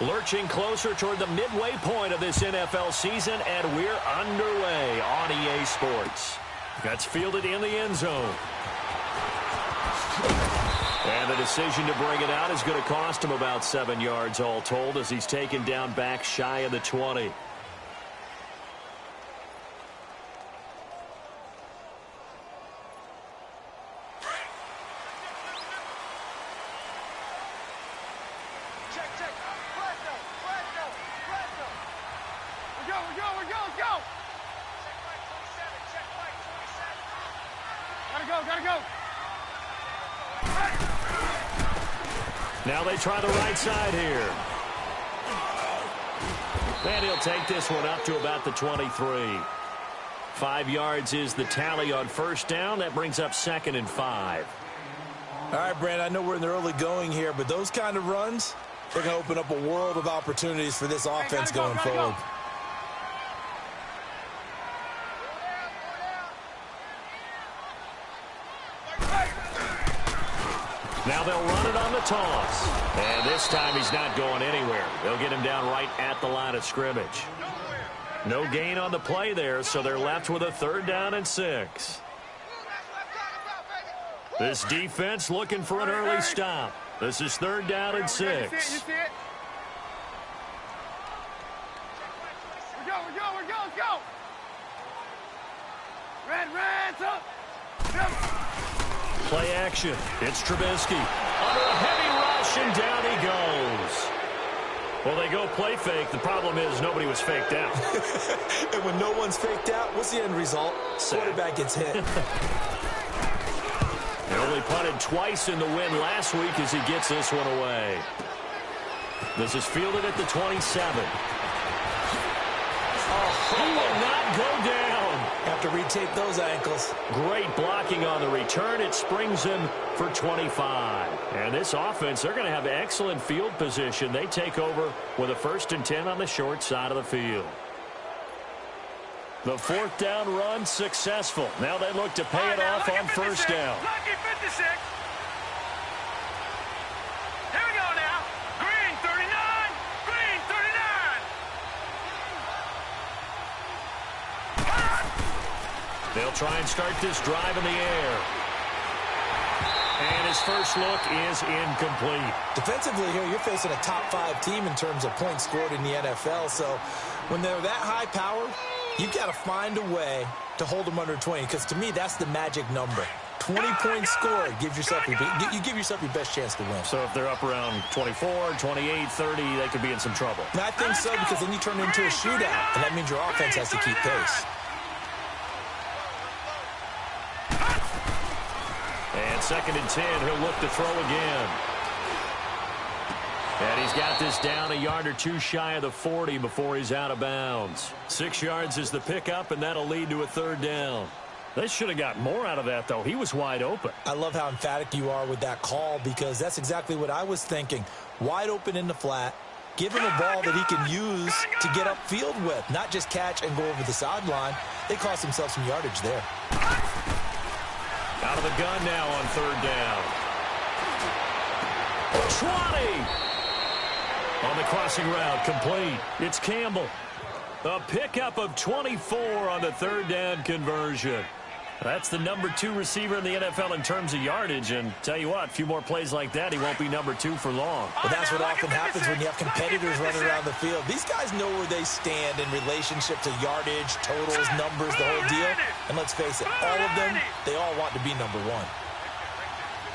Lurching closer toward the midway point of this NFL season, and we're underway on EA Sports. That's fielded in the end zone. And the decision to bring it out is going to cost him about 7 yards all told as he's taken down back shy of the 20. Now they try the right side here. And he'll take this one up to about the 23. 5 yards is the tally on first down. That brings up 2nd and 5. All right, Brand, I know we're in the early going here, but those kind of runs, they're going to open up a world of opportunities for this offense going forward. Now they'll run it on the toss. And this time he's not going anywhere. They'll get him down right at the line of scrimmage. No gain on the play there, so they're left with a 3rd down and 6. This defense looking for an early stop. This is 3rd down and 6. Play action. It's Trubisky. Under a heavy rush, and down he goes. Well, they go play fake. The problem is nobody was faked out. And when no one's faked out, what's the end result? Quarterback gets hit. He only punted twice in the win last week as he gets this one away. This is fielded at the 27. He will not go down. Have to retape those ankles. Great blocking on the return. It springs him for 25. And this offense, they're going to have excellent field position. They take over with a 1st and 10 on the short side of the field. The 4th down run successful. Now they look to pay it off on first down. Lucky 56. Here we go now. Green 39. Green 39. They'll try and start this drive in the air. And his first look is incomplete. Defensively here, you're facing a top 5 team in terms of points scored in the NFL. So when they're that high powered, you've got to find a way to hold them under 20. Because to me, that's the magic number. 20 points scored. You give yourself your best chance to win. So if they're up around 24, 28, 30, they could be in some trouble. And I think so, because then you turn it into a shootout. And that means your offense has to keep pace. And 2nd and 10, he'll look to throw again. And he's got this down a yard or 2 shy of the 40 before he's out of bounds. 6 yards is the pickup, and that'll lead to a 3rd down. They should have got more out of that, though. He was wide open. I love how emphatic you are with that call, because that's exactly what I was thinking. Wide open in the flat. Give him a ball that he can use to get upfield with, not just catch and go over the sideline. They cost themselves some yardage there. Out of the gun now on 3rd down. 20! On the crossing route, complete. It's Campbell. A pickup of 24 on the 3rd down conversion. That's the number 2 receiver in the NFL in terms of yardage. And tell you what, a few more plays like that, he won't be number 2 for long. But that's what often happens when you have competitors running around the field. These guys know where they stand in relationship to yardage, totals, numbers, the whole deal. And let's face it, all of them, they all want to be number 1.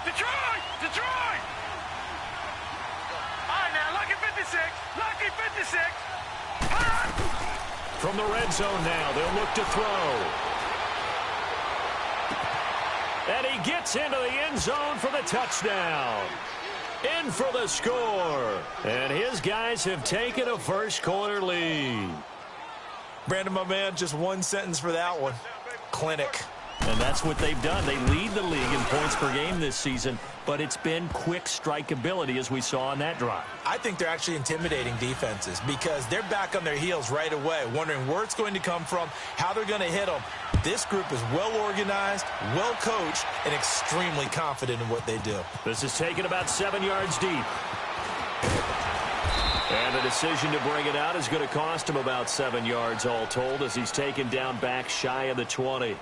Detroit! Detroit! All right, now, lucky 56. Lucky 56. From the red zone now, they'll look to throw. And he gets into the end zone for the touchdown. In for the score. And his guys have taken a first-quarter lead. Brandon, my man, just one sentence for that one. Clinic. And that's what they've done. They lead the league in points per game this season, but it's been quick strikeability as we saw on that drive. I think they're actually intimidating defenses because they're back on their heels right away, wondering where it's going to come from, how they're going to hit them. This group is well organized, well coached, and extremely confident in what they do. This is taken about 7 yards deep. And the the decision to bring it out is going to cost him about 7 yards all told as he's taken down back shy of the 20.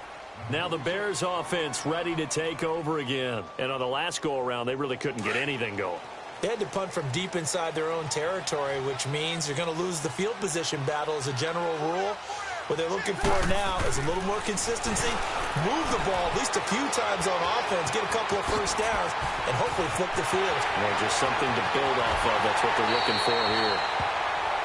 Now the Bears offense ready to take over again. And on the last go-around, they really couldn't get anything going. They had to punt from deep inside their own territory, which means you're going to lose the field position battle as a general rule. What they're looking for now is a little more consistency, move the ball at least a few times on offense, get a couple of first downs, and hopefully flip the field. Just something to build off of. That's what they're looking for here.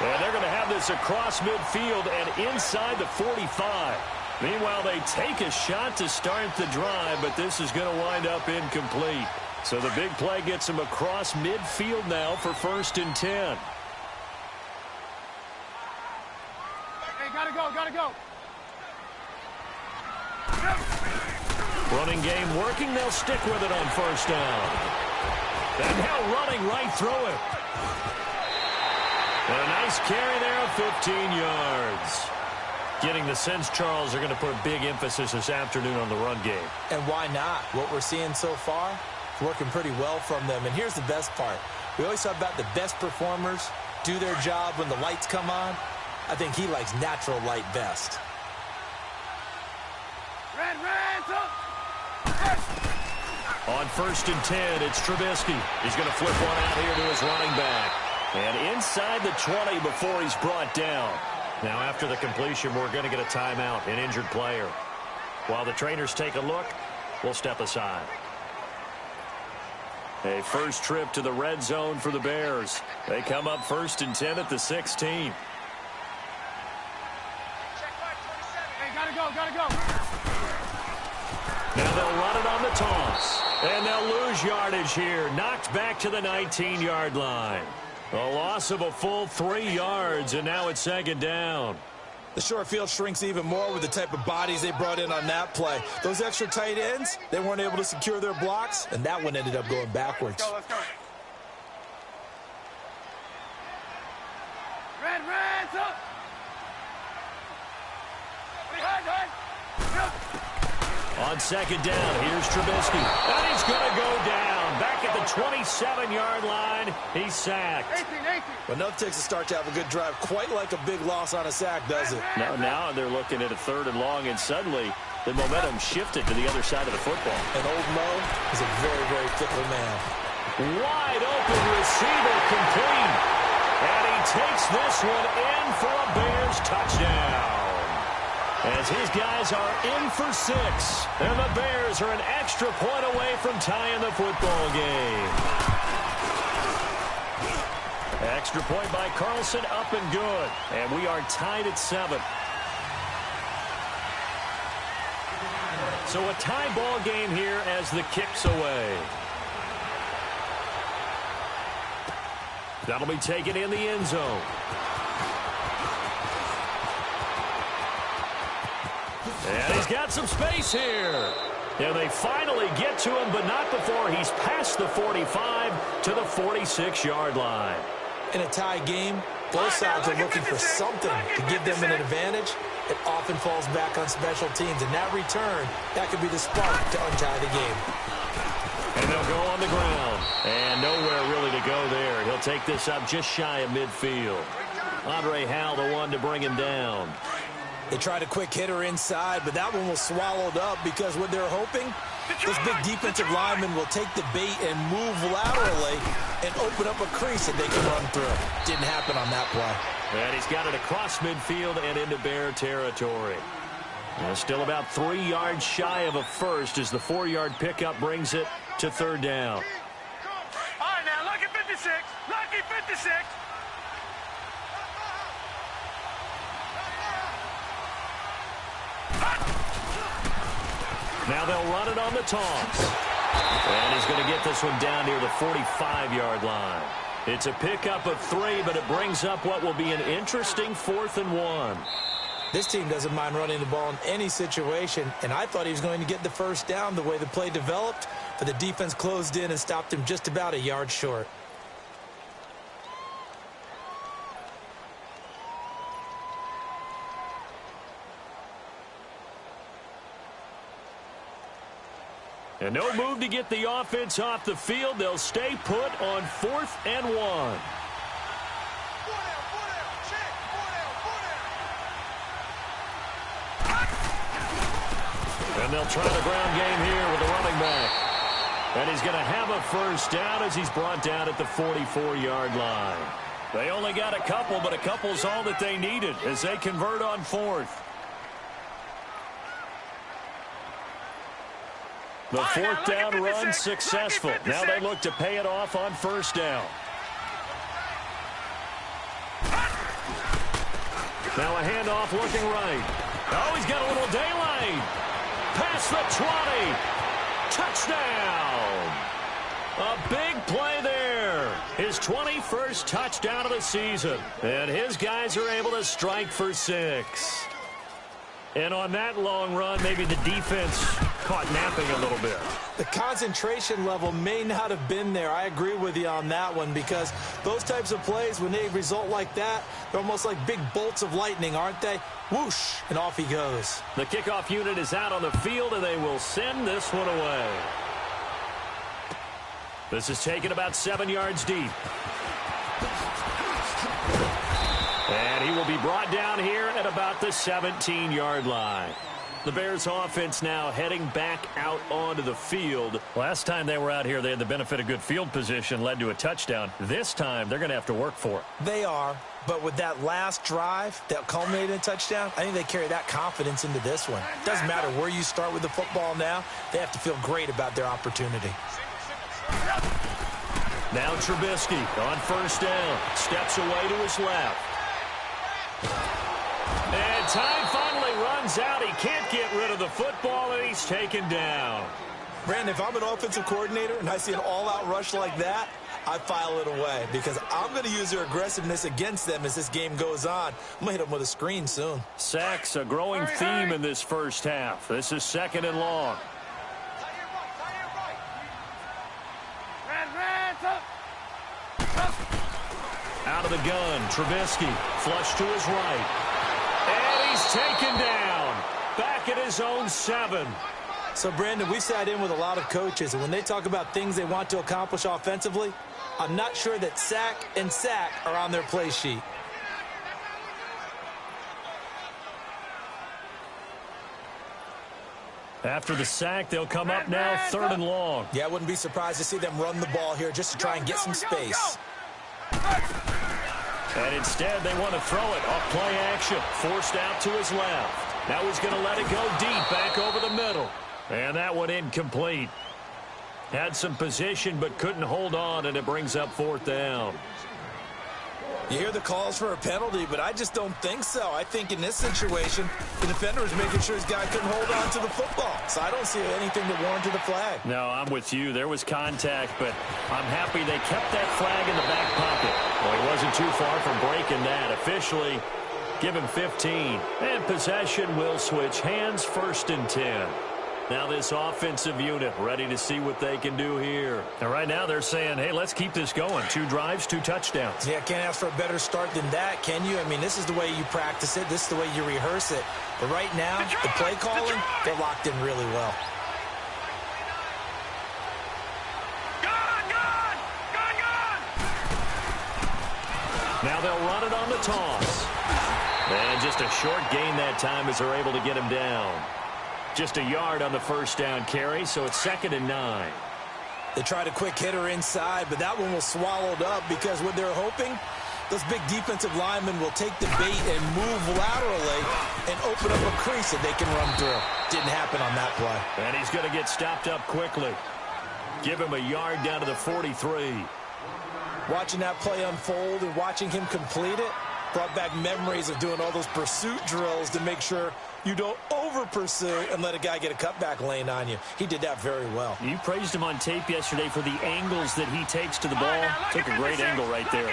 And they're going to have this across midfield and inside the 45. Meanwhile, they take a shot to start the drive, but this is going to wind up incomplete. So the big play gets them across midfield now for 1st and 10. Gotta go. Running game working. They'll stick with it on 1st down. And now running right through it. And a nice carry there of 15 yards. Getting the sense, Charles, they're going to put a big emphasis this afternoon on the run game. And why not? What we're seeing so far is working pretty well from them. And here's the best part. We always talk about the best performers do their job when the lights come on. I think he likes natural light best. On 1st and 10, it's Trubisky. He's going to flip one out here to his running back. And inside the 20 before he's brought down. Now after the completion, we're going to get a timeout, an injured player. While the trainers take a look, we'll step aside. A first trip to the red zone for the Bears. They come up 1st and 10 at the 16. Gotta go. Now they'll run it on the toss. And they'll lose yardage here. Knocked back to the 19-yard line. A loss of a full 3 yards, and now it's 2nd down. The short field shrinks even more with the type of bodies they brought in on that play. Those extra tight ends, they weren't able to secure their blocks, and that one ended up going backwards. Let's go. Red, up. On 2nd down, here's Trubisky. And he's going to go down. Back at the 27-yard line, he's sacked. 18. Well, enough takes a start to have a good drive. Quite like a big loss on a sack, does it? Now they're looking at a 3rd and long, and suddenly the momentum shifted to the other side of the football. And old Mo is a very, very fickle man. Wide open receiver complete. And he takes this one in for a Bears touchdown. As his guys are in for 6. And the Bears are an extra point away from tying the football game. Extra point by Carlson, up and good. And we are tied at 7. So a tie ball game here as the kick's away. That'll be taken in the end zone. And he's got some space here. And they finally get to him, but not before he's past the 45 to the 46-yard line. In a tie game, both sides are looking for something to give them an advantage. It often falls back on special teams. And that return, that could be the spark to untie the game. And they'll go on the ground. And nowhere really to go there. He'll take this up just shy of midfield. Andre Howell, the one to bring him down. They tried a quick hitter inside, but that one was swallowed up because what they're hoping, those big defensive linemen will take the bait and move laterally and open up a crease that they can run through. Didn't happen on that play. And he's got it across midfield and into Bear territory. And still about 3 yards shy of a first as the 4-yard pickup brings it to 3rd down. All right, now, lucky 56. Lucky 56. Now they'll run it on the toss. And he's going to get this one down near the 45-yard line. It's a pickup of 3, but it brings up what will be an interesting 4th and 1. This team doesn't mind running the ball in any situation, and I thought he was going to get the first down the way the play developed, but the defense closed in and stopped him just about a yard short. And no move to get the offense off the field. They'll stay put on 4th and 1. they'll try the ground game here with the running back. And he's going to have a first down as he's brought down at the 44-yard line. They only got a couple, but a couple's all that they needed as they convert on fourth. The fourth down run successful. Now they look to pay it off on first down. Now a handoff looking right. Oh, he's got a little daylight. Past the 20. Touchdown. A big play there. His 21st touchdown of the season. And his guys are able to strike for 6. And on that long run, maybe the defense caught napping a little bit. The concentration level may not have been there. I agree with you on that one because those types of plays, when they result like that, they're almost like big bolts of lightning, aren't they? Whoosh, and off he goes. The kickoff unit is out on the field, and they will send this one away. This is taken about 7 yards deep. And he will be brought down here at about the 17-yard line. The Bears offense now heading back out onto the field. Last time they were out here, they had the benefit of good field position, led to a touchdown. This time, they're going to have to work for it. They are, but with that last drive that culminated in a touchdown, I think they carry that confidence into this one. Doesn't matter where you start with the football now, they have to feel great about their opportunity. Now Trubisky on first down. Steps away to his left. And time finally runs out. He can't get rid of the football, and he's taken down. Brandon, if I'm an offensive coordinator and I see an all-out rush like that, I file it away because I'm going to use their aggressiveness against them as this game goes on. I'm going to hit them with a screen soon. Sacks, a growing theme in this first half. This is 2nd and long. Out of the gun, Trubisky, flush to his right. And he's taken down. Back at his own 7. So, Brandon, we've sat in with a lot of coaches, and when they talk about things they want to accomplish offensively, I'm not sure that sack and sack are on their play sheet. After the sack, they'll come up now 3rd and long. Yeah, I wouldn't be surprised to see them run the ball here just to try and get some space. And instead, they want to throw it off play action. Forced out to his left. Now he's going to let it go deep back over the middle. And that one incomplete. Had some position but couldn't hold on, and it brings up 4th down. You hear the calls for a penalty, but I just don't think so. I think in this situation, the defender was making sure his guy couldn't hold on to the football. So I don't see anything that warranted a flag. No, I'm with you. There was contact, but I'm happy they kept that flag in the back pocket. Well, he wasn't too far from breaking that. Officially, give him 15. And possession will switch hands, 1st and 10. Now this offensive unit ready to see what they can do here. And right now they're saying, hey, let's keep this going. 2 drives, 2 touchdowns. Yeah, can't ask for a better start than that, can you? I mean, this is the way you practice it. This is the way you rehearse it. But right now, the play calling, they're locked in really well. Now they'll run it on the toss. And just a short gain that time as they're able to get him down. Just a yard on the first down carry, so it's 2nd and 9. They tried a quick hitter inside, but that one was swallowed up because what they're hoping, those big defensive linemen will take the bait and move laterally and open up a crease that they can run through. Didn't happen on that play. And he's going to get stopped up quickly. Give him a yard down to the 43. Watching that play unfold and watching him complete it brought back memories of doing all those pursuit drills to make sure you don't over-pursue and let a guy get a cutback lane on you. He did that very well. You praised him on tape yesterday for the angles that he takes to the ball. Took a great angle right there.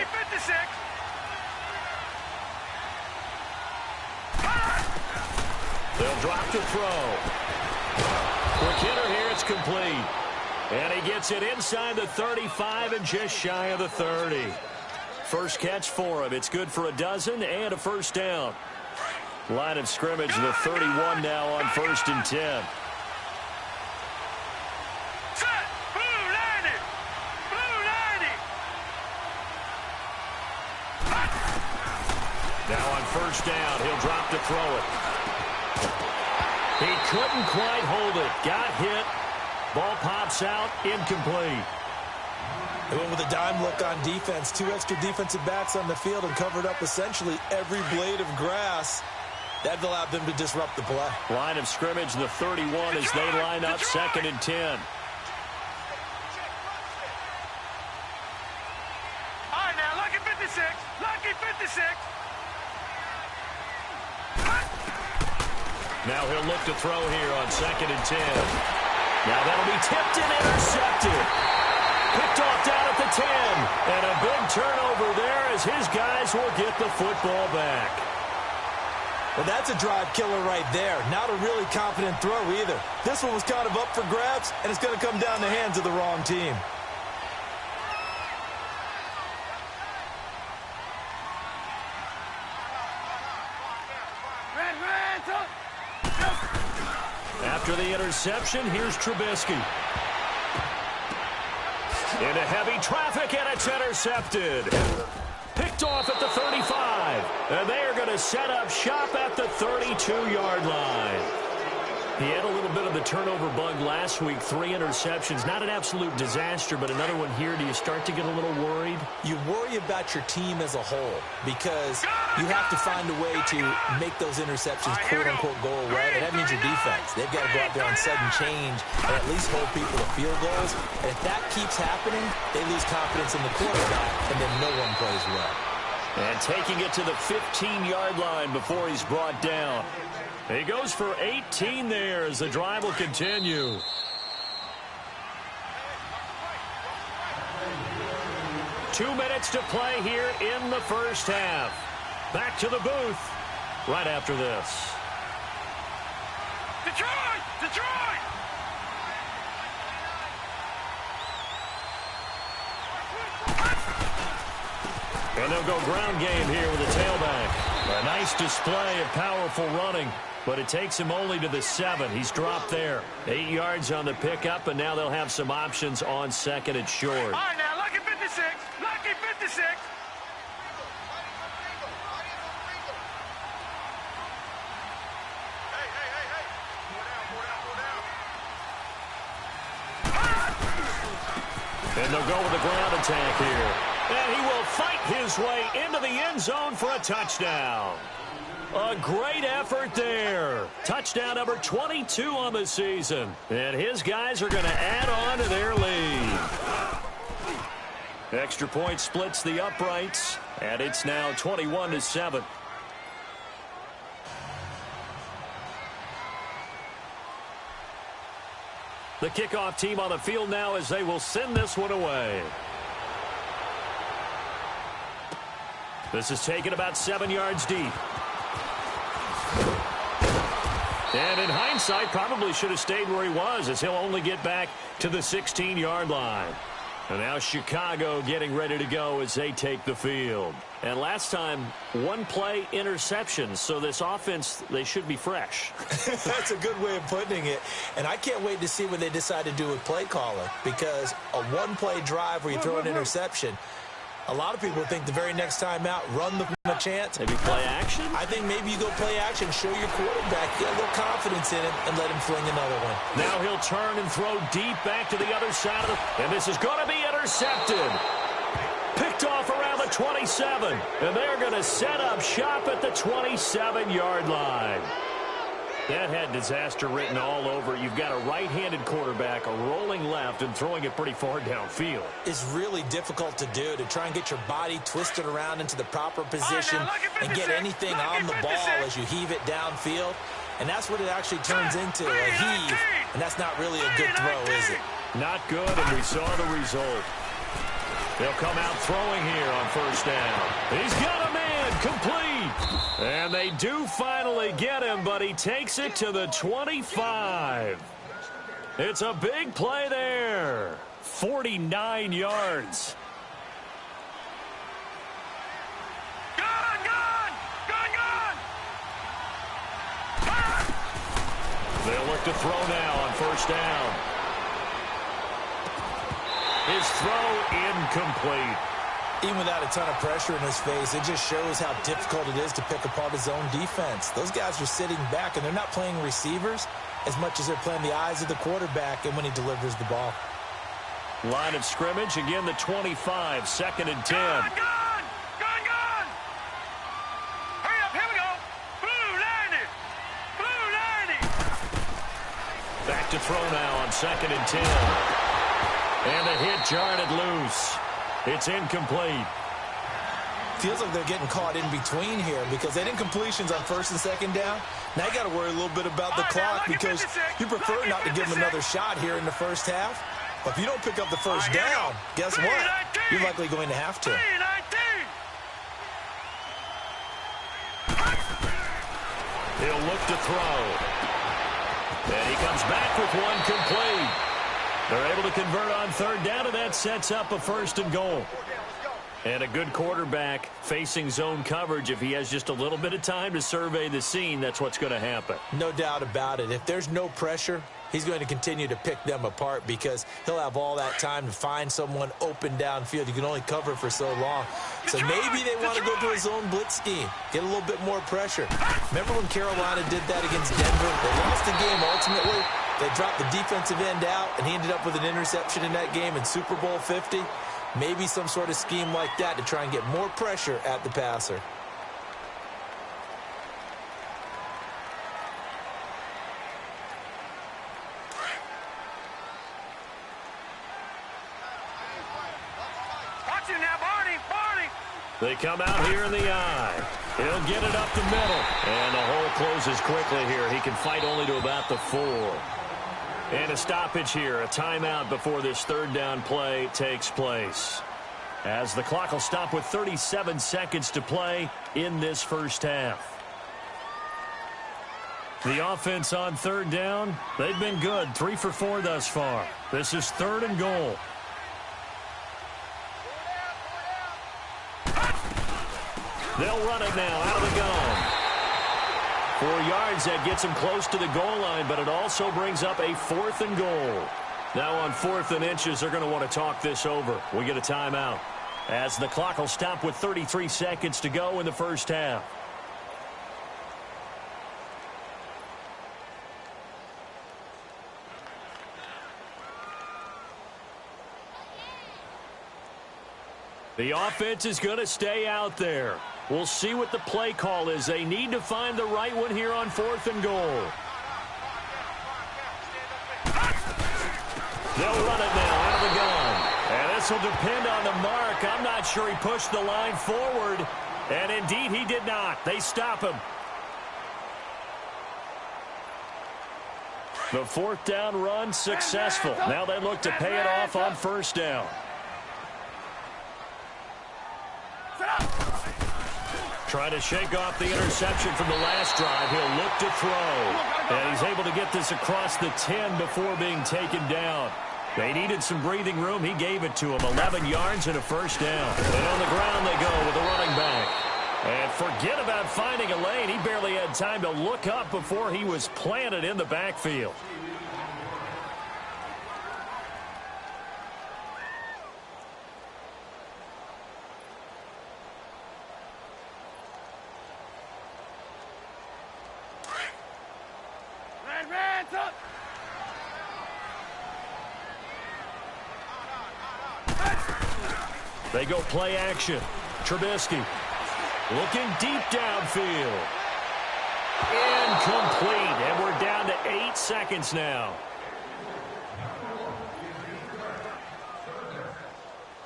They'll drop to throw. Quick hitter here, it's complete. And he gets it inside the 35 and just shy of the 30. First catch for him. It's good for a dozen and a first down. Line of scrimmage, the 31 now on 1st and 10. Now on first down, he'll drop to throw it. He couldn't quite hold it. Got hit. Ball pops out. Incomplete. They went with a dime look on defense. 2 extra defensive backs on the field and covered up essentially every blade of grass. That allowed them to disrupt the play. Line of scrimmage, the 31 as they line up 2nd and 10. All right, now, lucky 56. Lucky 56. Now he'll look to throw here on 2nd and 10. Now that'll be tipped and intercepted. Picked off down at the 10. And a big turnover there as his guys will get the football back. Well, that's a drive killer right there. Not a really confident throw either. This one was kind of up for grabs, and it's going to come down the hands of the wrong team. After the interception, here's Trubisky. Into heavy traffic, and it's intercepted. Picked off at the 35. And they are going to set up shop at the 32-yard line. He had a little bit of the turnover bug last week. 3 interceptions. Not an absolute disaster, but another one here. Do you start to get a little worried? You worry about your team as a whole because you have to find a way to make those interceptions quote-unquote go away, and that means your defense. They've got to go out there on sudden change and at least hold people to field goals. And if that keeps happening, they lose confidence in the quarterback, and then no one plays well. And taking it to the 15-yard line before he's brought down. He goes for 18 there as the drive will continue. Two minutes to play here in the first half. Back to the booth right after this. Detroit! Detroit! And they'll go ground game here with a tailback. A nice display of powerful running, but it takes him only to the 7. He's dropped there. 8 yards on the pickup, and now they'll have some options on 2nd and short. All right, now, lucky 56. Lucky 56. And they'll go with a ground attack here. And he will fight his way into the end zone for a touchdown. A great effort there. Touchdown number 22 on the season. And his guys are going to add on to their lead. Extra point splits the uprights, and it's now 21-7. The kickoff team on the field now as they will send this one away. This is taken about 7 yards deep. And in hindsight, probably should have stayed where he was, as he'll only get back to the 16-yard line. And now Chicago getting ready to go as they take the field. And last time, one play interception. So this offense, they should be fresh. That's a good way of putting it. And I can't wait to see what they decide to do with play calling, because a one-play drive where you throw an interception, a lot of people think the very next time out, run the chance. Maybe play action? I think maybe you go play action, show your quarterback, get a little confidence in him, and let him fling another one. Now he'll turn and throw deep back to the other side of the... And this is going to be intercepted. Picked off around the 27. And they're going to set up shop at the 27-yard line. That had disaster written all over. You've got a right-handed quarterback, a rolling left, and throwing it pretty far downfield. It's really difficult to do, to try and get your body twisted around into the proper position and get anything on the ball as you heave it downfield. And that's what it actually turns into, a heave. And that's not really a good throw, is it? Not good, and we saw the result. They'll come out throwing here on first down. He's got a man, complete. And they do finally get him, but he takes it to the 25. It's a big play there. 49 yards. They'll look to throw now on first down. His throw incomplete. Even without a ton of pressure in his face, it just shows how difficult it is to pick apart his own defense. Those guys are sitting back, and they're not playing receivers as much as they're playing the eyes of the quarterback and when he delivers the ball. Line of scrimmage, again the 25, 2nd and 10. Gone! Hurry up, here we go. Blue 90. Blue 90. Back to throw now on 2nd and 10. And a hit jarred loose. It's incomplete. Feels like they're getting caught in between here because they didn't completions on 1st and 2nd down. Now you got to worry a little bit about the clock because you prefer not to give them another shot here in the first half. But if you don't pick up the first down, guess what? You're likely going to have to. He'll look to throw. And he comes back with one complete. They're able to convert on 3rd down, and that sets up a 1st and goal. And a good quarterback facing zone coverage, if he has just a little bit of time to survey the scene, that's what's going to happen. No doubt about it. If there's no pressure, he's going to continue to pick them apart because he'll have all that time to find someone open downfield. You can only cover for so long. So maybe they want to go to a zone blitz scheme, get a little bit more pressure. Remember when Carolina did that against Denver? They lost the game ultimately. They dropped the defensive end out, and he ended up with an interception in that game in Super Bowl 50. Maybe some sort of scheme like that to try and get more pressure at the passer. Watch it now, Barney. They come out here in the eye. He'll get it up the middle. And the hole closes quickly here. He can fight only to about the 4. And a stoppage here, a timeout before this 3rd down play takes place. As the clock will stop with 37 seconds to play in this first half. The offense on 3rd down, they've been good. 3 for 4 thus far. This is 3rd and goal. They'll run it now out of the gun. 4 yards, that gets him close to the goal line, but it also brings up a 4th and goal. Now on 4th and inches, they're going to want to talk this over. We get a timeout as the clock will stop with 33 seconds to go in the first half. The offense is going to stay out there. We'll see what the play call is. They need to find the right one here on 4th and goal. They'll run it now out of the gun. And this will depend on the mark. I'm not sure he pushed the line forward. And indeed, he did not. They stop him. The 4th down run successful. Now they look to pay it off on 1st down. Trying to shake off the interception from the last drive. He'll look to throw. And he's able to get this across the 10 before being taken down. They needed some breathing room. He gave it to him. 11 yards and a 1st down. And on the ground they go with the running back. And forget about finding a lane. He barely had time to look up before he was planted in the backfield. They go play action. Trubisky looking deep downfield. Incomplete. And we're down to 8 seconds now.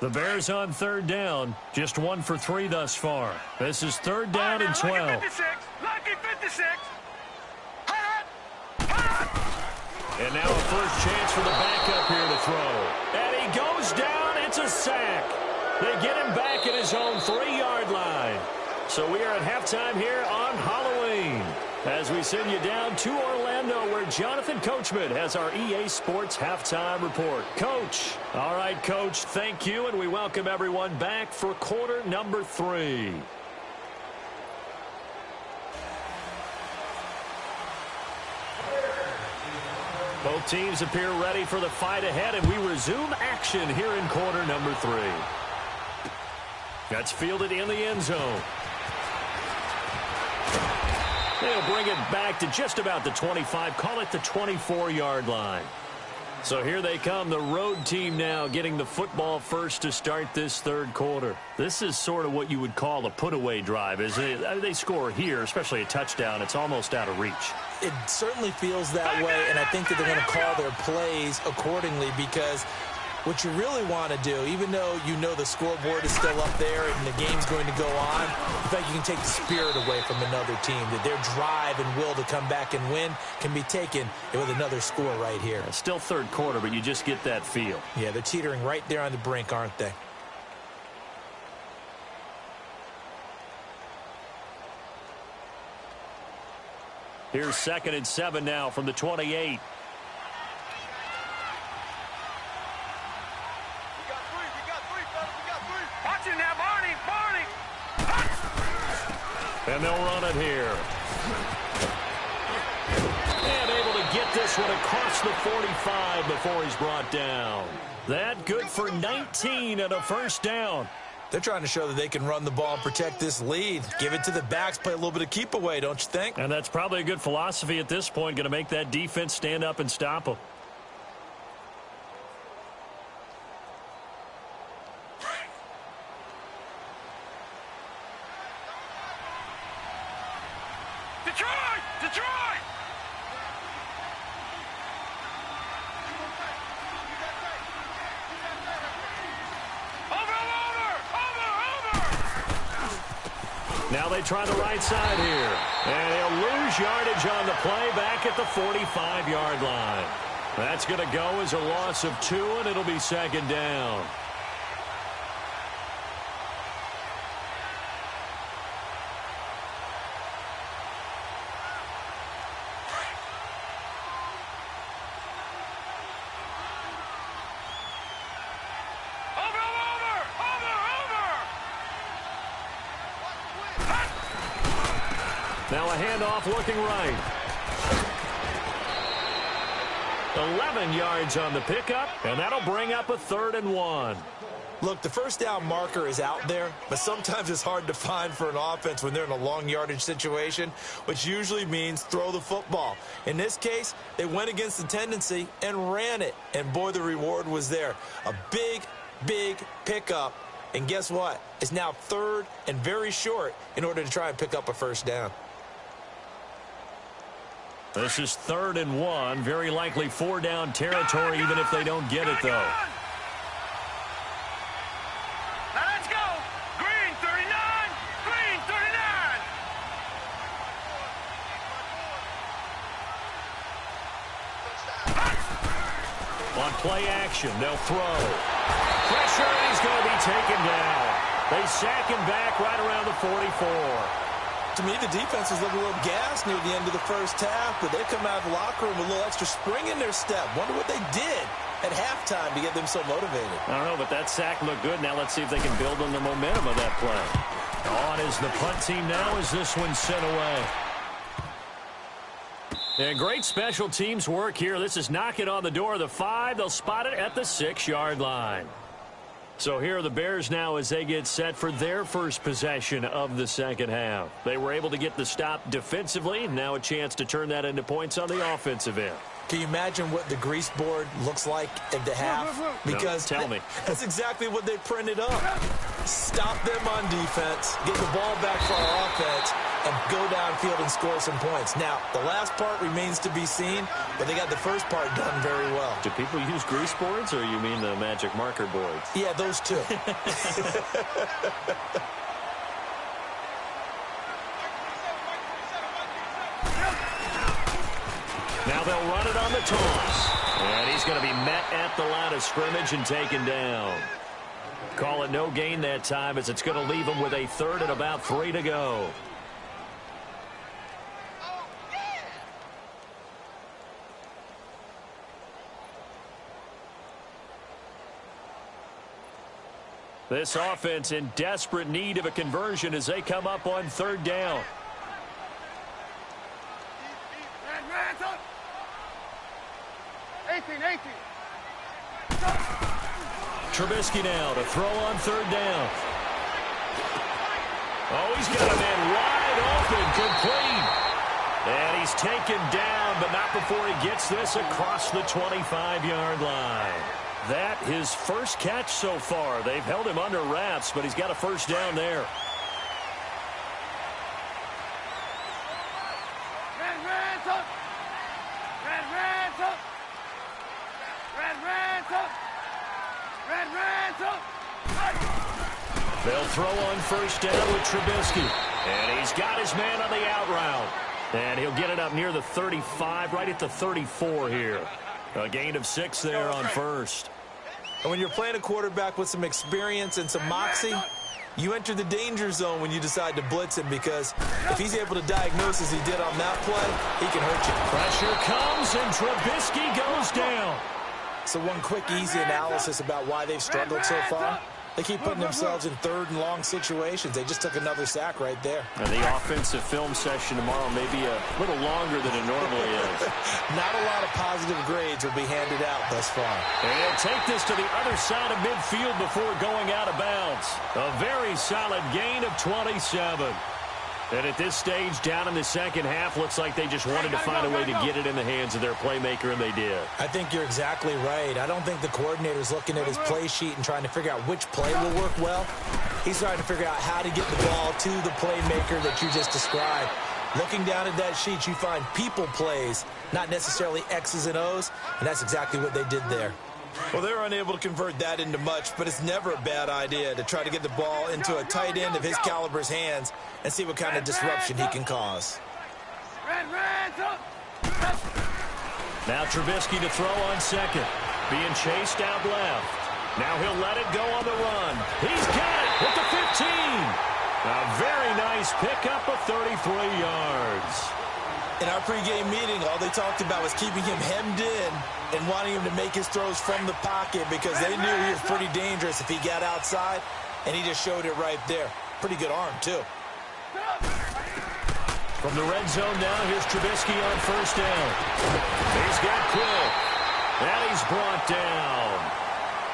The Bears on 3rd down. Just 1 for 3 thus far. This is 3rd down and 12. Lucky 56. Lucky 56. And now a first chance for the backup here to throw. And he goes down. It's a sack. They get him back at his own 3-yard line. So we are at halftime here on Halloween as we send you down to Orlando where Jonathan Coachman has our EA Sports halftime report. Coach. All right, Coach, thank you, and we welcome everyone back for quarter number 3. Both teams appear ready for the fight ahead, and we resume action here in quarter number 3. That's fielded in the end zone. They'll bring it back to just about the 25, call it the 24-yard line. So here they come, the road team now getting the football first to start this third quarter. This is sort of what you would call a put-away drive. As they score here, especially a touchdown, it's almost out of reach. It certainly feels that way, and I think that they're going to call their plays accordingly because what you really want to do, even though you know the scoreboard is still up there and the game's going to go on, in fact, you can take the spirit away from another team, that their drive and will to come back and win can be taken with another score right here. It's still third quarter, but you just get that feel. Yeah, they're teetering right there on the brink, aren't they? Here's 2nd and 7 now from the 28. And they'll run it here. And able to get this one across the 45 before he's brought down. That good for 19 and a first down. They're trying to show that they can run the ball and protect this lead. Give it to the backs, play a little bit of keep away, don't you think? And that's probably a good philosophy at this point, going to make that defense stand up and stop them. Detroit! Now they try the right side here. And he'll lose yardage on the play back at the 45-yard line. That's going to go as a loss of 2, and it'll be 2nd down. Now a handoff looking right. 11 yards on the pickup, and that'll bring up a 3rd and 1. Look, the first down marker is out there, but sometimes it's hard to find for an offense when they're in a long yardage situation, which usually means throw the football. In this case, they went against the tendency and ran it, and boy, the reward was there. A big, big pickup, and guess what? It's now 3rd and very short in order to try and pick up a first down. This is 3rd and 1. Very likely 4-down territory, even if they don't get it, though. Now let's go. Green 39. Green 39. On play action, they'll throw. Pressure, and he's going to be taken down. They sack him back right around the 44. To me, the defense was looking a little gassed near the end of the first half, but they come out of the locker room with a little extra spring in their step. Wonder what they did at halftime to get them so motivated. I don't know, but that sack looked good. Now let's see if they can build on the momentum of that play. On is the punt team now as this one's sent away. And great special teams work here. This is knocking on the door of the 5. They'll spot it at the 6-yard line. So here are the Bears now as they get set for their first possession of the second half. They were able to get the stop defensively. Now a chance to turn that into points on the offensive end. Can you imagine what the grease board looks like at the half? Because no, tell me. That's exactly what they printed up. Stop them on defense, get the ball back for our offense, and go downfield and score some points. Now, the last part remains to be seen, but they got the first part done very well. Do people use grease boards, or you mean the magic marker boards? Yeah, those two. Now they'll run it on the toss. And he's going to be met at the line of scrimmage and taken down. Call it no gain that time as it's going to leave him with a 3rd and about 3 to go. This offense in desperate need of a conversion as they come up on 3rd down. Trubisky now to throw on 3rd down. Oh, he's got a man wide open, complete. And he's taken down, but not before he gets this across the 25-yard line. That his first catch so far. They've held him under wraps, but he's got a first down there. They'll throw on first down with Trubisky. And he's got his man on the out route. And he'll get it up near the 35, right at the 34 here. A gain of 6 there on first. And when you're playing a quarterback with some experience and some moxie, you enter the danger zone when you decide to blitz him, because if he's able to diagnose as he did on that play, he can hurt you. Pressure comes, and Trubisky goes down. So one quick, easy analysis about why they've struggled so far. They keep putting themselves in third and long situations. They just took another sack right there. And the offensive film session tomorrow may be a little longer than it normally is. Not a lot of positive grades will be handed out thus far. And he'll take this to the other side of midfield before going out of bounds. A very solid gain of 27. And at this stage, down in the second half, looks like they just wanted to find a way to get it in the hands of their playmaker, and they did. I think you're exactly right. I don't think the coordinator's looking at his play sheet and trying to figure out which play will work well. He's trying to figure out how to get the ball to the playmaker that you just described. Looking down at that sheet, you find people plays, not necessarily X's and O's, and that's exactly what they did there. Well, they're unable to convert that into much, but it's never a bad idea to try to get the ball into a tight end of his caliber's hands and see what kind of disruption he can cause. Now Trubisky to throw on second. Being chased out left. Now he'll let it go on the run. He's got it at the 15. A very nice pickup of 33 yards. In our pregame meeting, all they talked about was keeping him hemmed in and wanting him to make his throws from the pocket, because they knew he was pretty dangerous if he got outside, and he just showed it right there. Pretty good arm, too. From the red zone now, here's Trubisky on first down. He's got Quill. And he's brought down.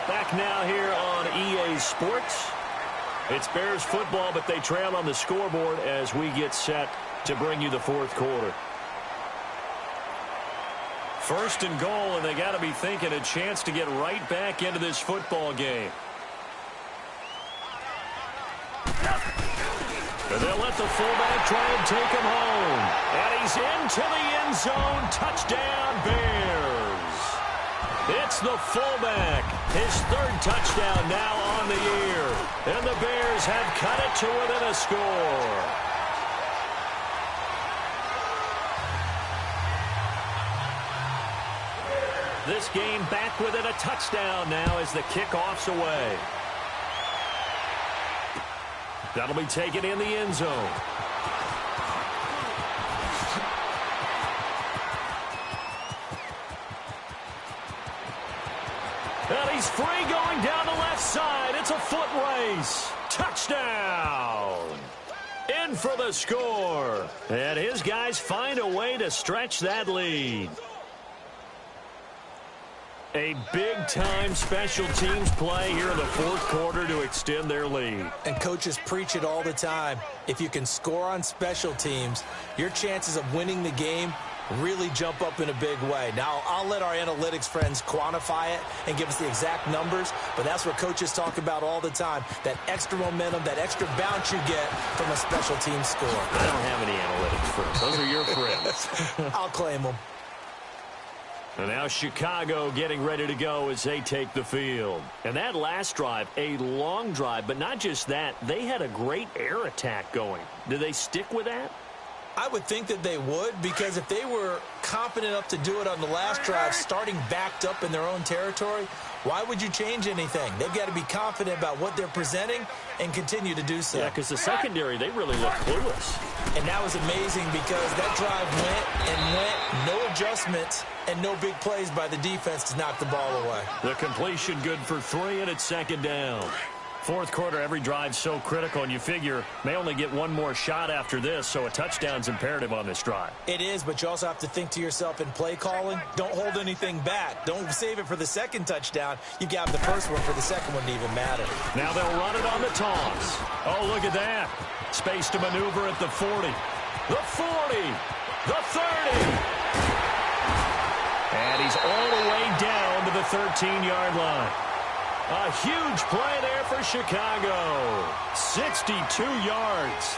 Back now here on EA Sports. It's Bears football, but they trail on the scoreboard as we get set to bring you the fourth quarter. First and goal, and they got to be thinking a chance to get right back into this football game. And they'll let the fullback try and take him home. And he's into the end zone. Touchdown, Bears. It's the fullback. His third touchdown now on the year. And the Bears have cut it to within a score. This game back within a touchdown now as the kickoff's away. That'll be taken in the end zone. And he's free going down the left side. It's a foot race. Touchdown. In for the score. And his guys find a way to stretch that lead. A big-time special teams play here in the fourth quarter to extend their lead. And coaches preach it all the time. If you can score on special teams, your chances of winning the game really jump up in a big way. Now, I'll let our analytics friends quantify it and give us the exact numbers, but that's what coaches talk about all the time, that extra momentum, that extra bounce you get from a special team score. I don't have any analytics friends. Those are your friends. I'll claim them. And now Chicago getting ready to go as they take the field. And that last drive, a long drive, but not just that. They had a great air attack going. Do they stick with that? I would think that they would, because if they were confident enough to do it on the last drive, starting backed up in their own territory, why would you change anything? They've got to be confident about what they're presenting and continue to do so. Yeah, because the secondary, they really look clueless. And that was amazing because that drive went, no adjustments, and no big plays by the defense to knock the ball away. The completion good for 3, and it's second down. Fourth quarter, every drive's so critical, and you figure may only get one more shot after this, so a touchdown's imperative on this drive. It is, but you also have to think to yourself in play calling, don't hold anything back. Don't save it for the second touchdown. You got the first one for the second one to even matter. Now they'll run it on the toss. Oh, look at that. Space to maneuver at the 40. The 40. The 30. And he's all the way down to the 13-yard line. A huge play there for Chicago. 62 yards.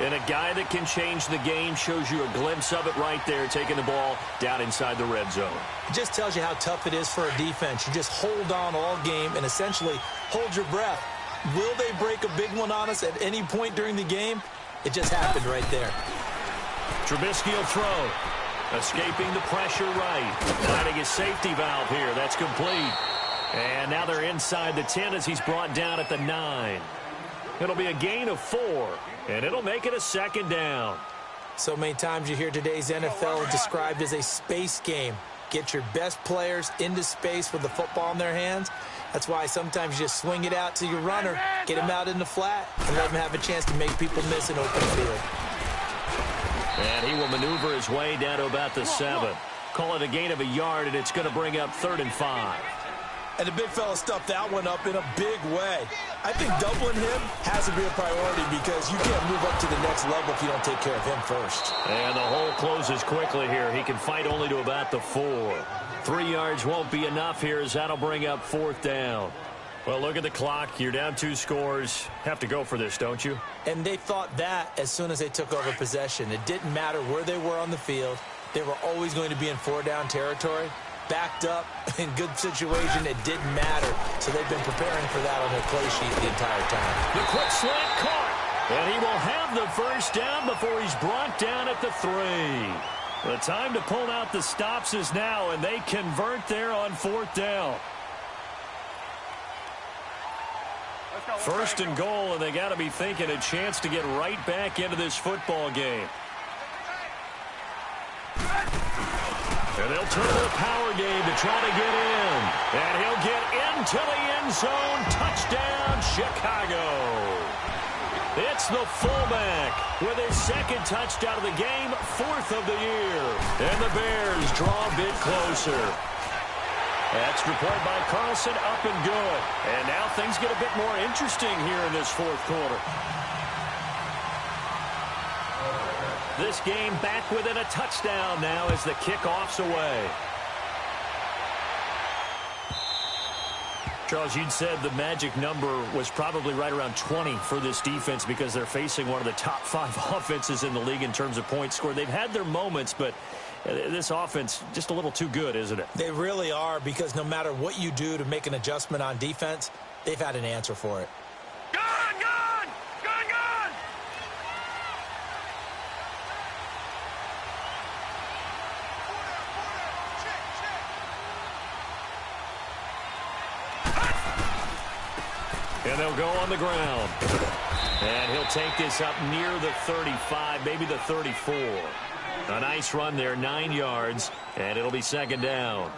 And a guy that can change the game shows you a glimpse of it right there, taking the ball down inside the red zone. It just tells you how tough it is for a defense. You just hold on all game and essentially hold your breath. Will they break a big one on us at any point during the game? It just happened right there. Trubisky will throw. Escaping the pressure right. Finding his safety valve here. That's complete. And now they're inside the 10 as he's brought down at the 9. It'll be a gain of 4, and it'll make it a second down. So many times you hear today's NFL described as a space game. Get your best players into space with the football in their hands. That's why sometimes you just swing it out to your runner, get him out in the flat, and let him have a chance to make people miss an open field. And he will maneuver his way down to about the 7. Call it a gain of a yard, and it's going to bring up 3rd and 5. And the big fella stuffed that one up in a big way. I think doubling him has to be a priority because you can't move up to the next level if you don't take care of him first. And the hole closes quickly here. He can fight only to about the 4. 3 yards won't be enough here as that'll bring up 4th down. Well, look at the clock. You're down 2 scores. Have to go for this, don't you? And they thought that as soon as they took over possession. It didn't matter where they were on the field. They were always going to be in 4-down territory. Backed up, in good situation, it didn't matter. So they've been preparing for that on their play sheet the entire time. The quick slant caught. And he will have the 1st down before he's brought down at the 3. The time to pull out the stops is now, and they convert there on 4th down. 1st and goal, and they got to be thinking a chance to get right back into this football game. And they'll turn to the power game to try to get in. And he'll get into the end zone. Touchdown, Chicago. It's the fullback with his 2nd touchdown of the game, 4th of the year. And the Bears draw a bit closer. Extra point by Carlson, up and good. And now things get a bit more interesting here in this 4th quarter. This game back within a touchdown now as the kickoff's away. Charles, you'd said the magic number was probably right around 20 for this defense because they're facing one of the top 5 offenses in the league in terms of points scored. They've had their moments, but this offense just a little too good, isn't it? They really are, because no matter what you do to make an adjustment on defense, they've had an answer for it. And they'll go on the ground. And he'll take this up near the 35, maybe the 34. A nice run there, 9 yards, and it'll be 2nd down.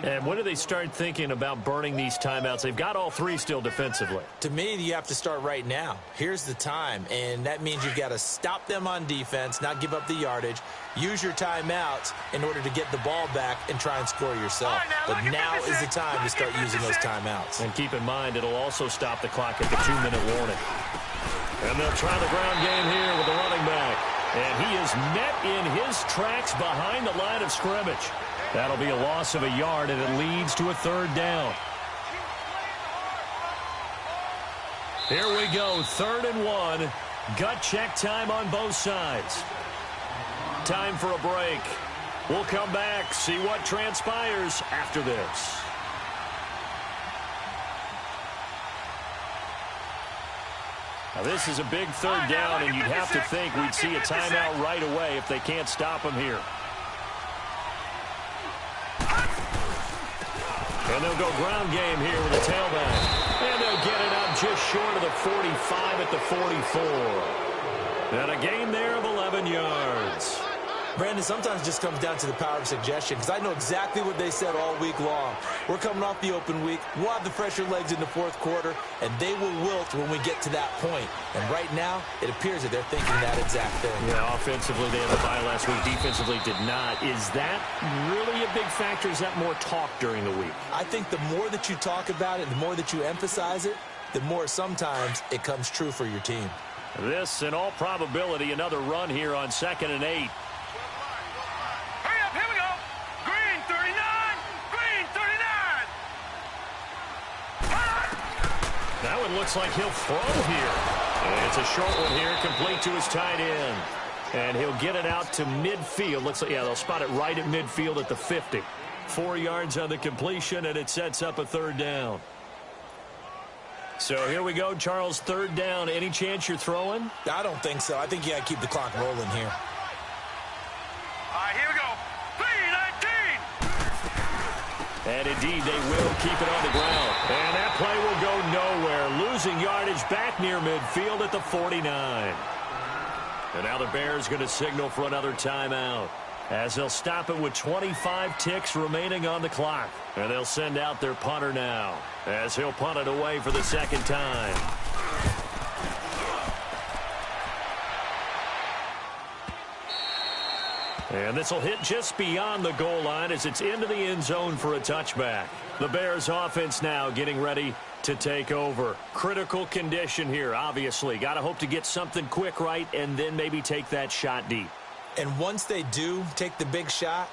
And when do they start thinking about burning these timeouts? They've got all 3 still defensively. To me, you have to start right now. Here's the time, and that means you've got to stop them on defense, not give up the yardage, use your timeouts in order to get the ball back and try and score yourself. But now is the time to start using those timeouts. And keep in mind, it'll also stop the clock at the 2-minute warning. And they'll try the ground game here with the running back. And he is met in his tracks behind the line of scrimmage. That'll be a loss of a yard, and it leads to a 3rd down. Here we go, 3rd and 1. Gut check time on both sides. Time for a break. We'll come back, see what transpires after this. Now, this is a big 3rd down, and you'd have to think we'd see a timeout right away if they can't stop him here. And they'll go ground game here with a tailback. And they'll get it up just short of the 45 at the 44. And a gain there of 11 yards. Brandon, sometimes it just comes down to the power of suggestion, because I know exactly what they said all week long. We're coming off the open week. We'll have the fresher legs in the 4th quarter, and they will wilt when we get to that point. And right now, it appears that they're thinking that exact thing. Yeah, offensively, they had a bye last week. Defensively, did not. Is that really a big factor? Is that more talk during the week? I think the more that you talk about it, the more that you emphasize it, the more sometimes it comes true for your team. This, in all probability, another run here on 2nd and 8. Hurry up, here we go. Green 39. Green 39. That one looks like he'll throw here. And it's a short one here, complete to his tight end. And he'll get it out to midfield. Looks like, yeah, they'll spot it right at midfield at the 50. 4 yards on the completion, and it sets up a 3rd down. So here we go, Charles, 3rd down. Any chance you're throwing? I don't think so. I think you got to keep the clock rolling here. All right, here we go. 3-19. And indeed, they will keep it on the ground. And that play will go nowhere. Losing yardage back near midfield at the 49. And now the Bears going to signal for another timeout, as they'll stop it with 25 ticks remaining on the clock. And they'll send out their punter now, as he'll punt it away for the 2nd time. And this will hit just beyond the goal line as it's into the end zone for a touchback. The Bears offense now getting ready to take over. Critical condition here, obviously. Got to hope to get something quick right and then maybe take that shot deep. And once they do take the big shot,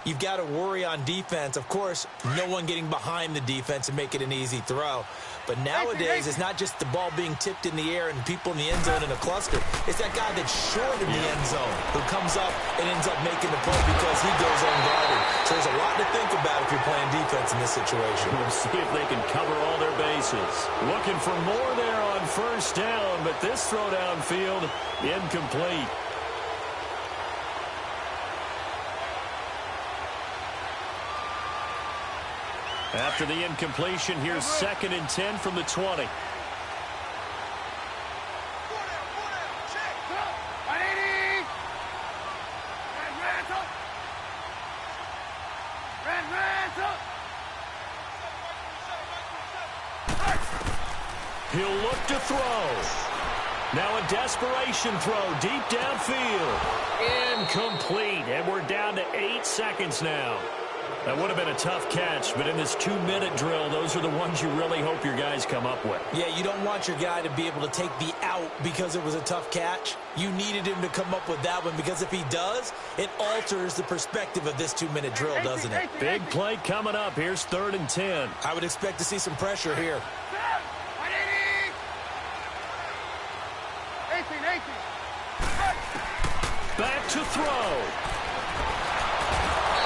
you've got to worry on defense. Of course, no one getting behind the defense and make it an easy throw. But nowadays, it's not just the ball being tipped in the air and people in the end zone in a cluster. It's that guy that's short in the end zone who comes up and ends up making the play because he goes unguarded. So there's a lot to think about if you're playing defense in this situation. We'll see if they can cover all their bases. Looking for more there on 1st down, but this throw downfield incomplete. After the incompletion, here's 2nd and 10 from the 20. He'll look to throw. Now a desperation throw deep downfield. Incomplete, and we're down to 8 seconds now. That would have been a tough catch, but in this 2-minute drill, those are the ones you really hope your guys come up with. Yeah, you don't want your guy to be able to take the out because it was a tough catch. You needed him to come up with that one because if he does, it alters the perspective of this 2-minute drill, doesn't it? Big play coming up. Here's 3rd and 10. I would expect to see some pressure here. 18. Back to throw.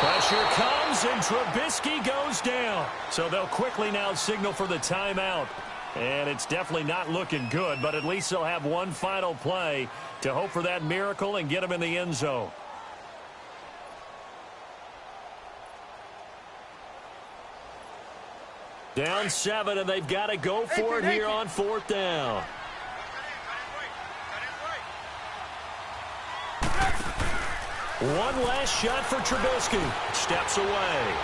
Pressure comes, and Trubisky goes down. So they'll quickly now signal for the timeout. And it's definitely not looking good, but at least they'll have one final play to hope for that miracle and get him in the end zone. Down 7, and they've got to go for it here on 4th down. One last shot for Trubisky. Steps away.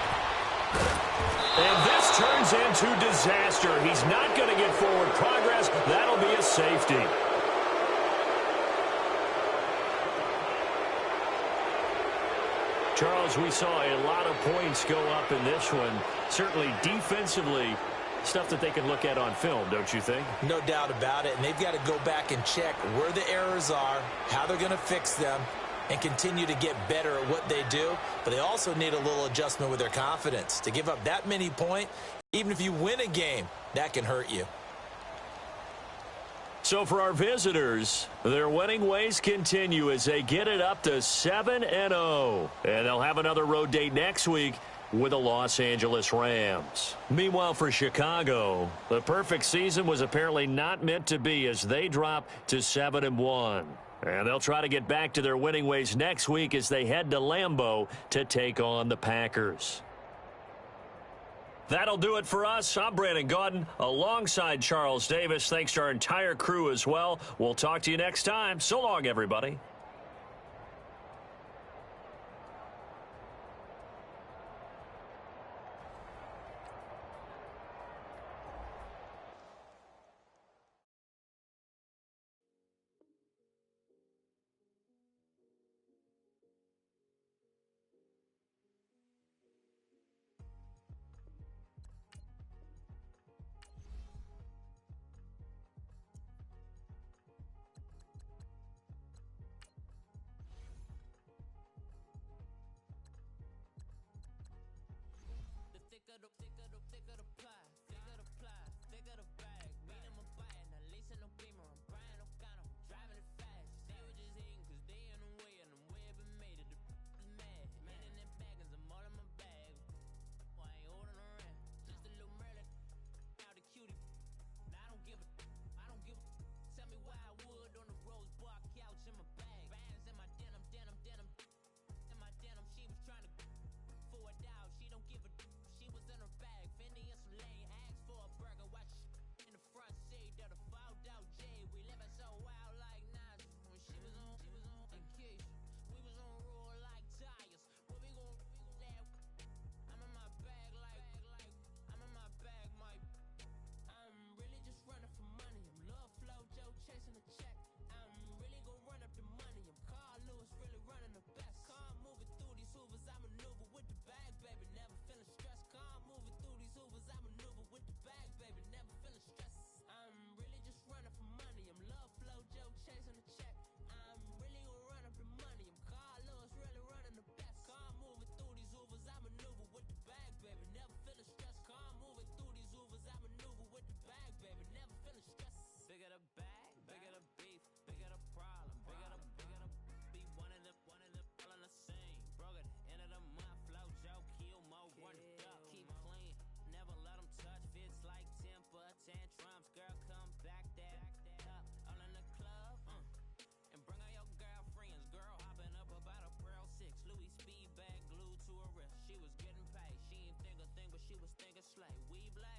And this turns into disaster. He's not going to get forward progress. That'll be a safety. Charles, we saw a lot of points go up in this one. Certainly defensively, stuff that they can look at on film, don't you think? No doubt about it. And they've got to go back and check where the errors are, how they're going to fix them, and continue to get better at what they do. But they also need a little adjustment with their confidence. To give up that many points, even if you win a game, that can hurt you. So for our visitors, their winning ways continue as they get it up to 7-0. And they'll have another road date next week with the Los Angeles Rams. Meanwhile, for Chicago, the perfect season was apparently not meant to be as they drop to 7-1. And they'll try to get back to their winning ways next week as they head to Lambeau to take on the Packers. That'll do it for us. I'm Brandon Gaudin alongside Charles Davis. Thanks to our entire crew as well. We'll talk to you next time. So long, everybody. Kush like we black.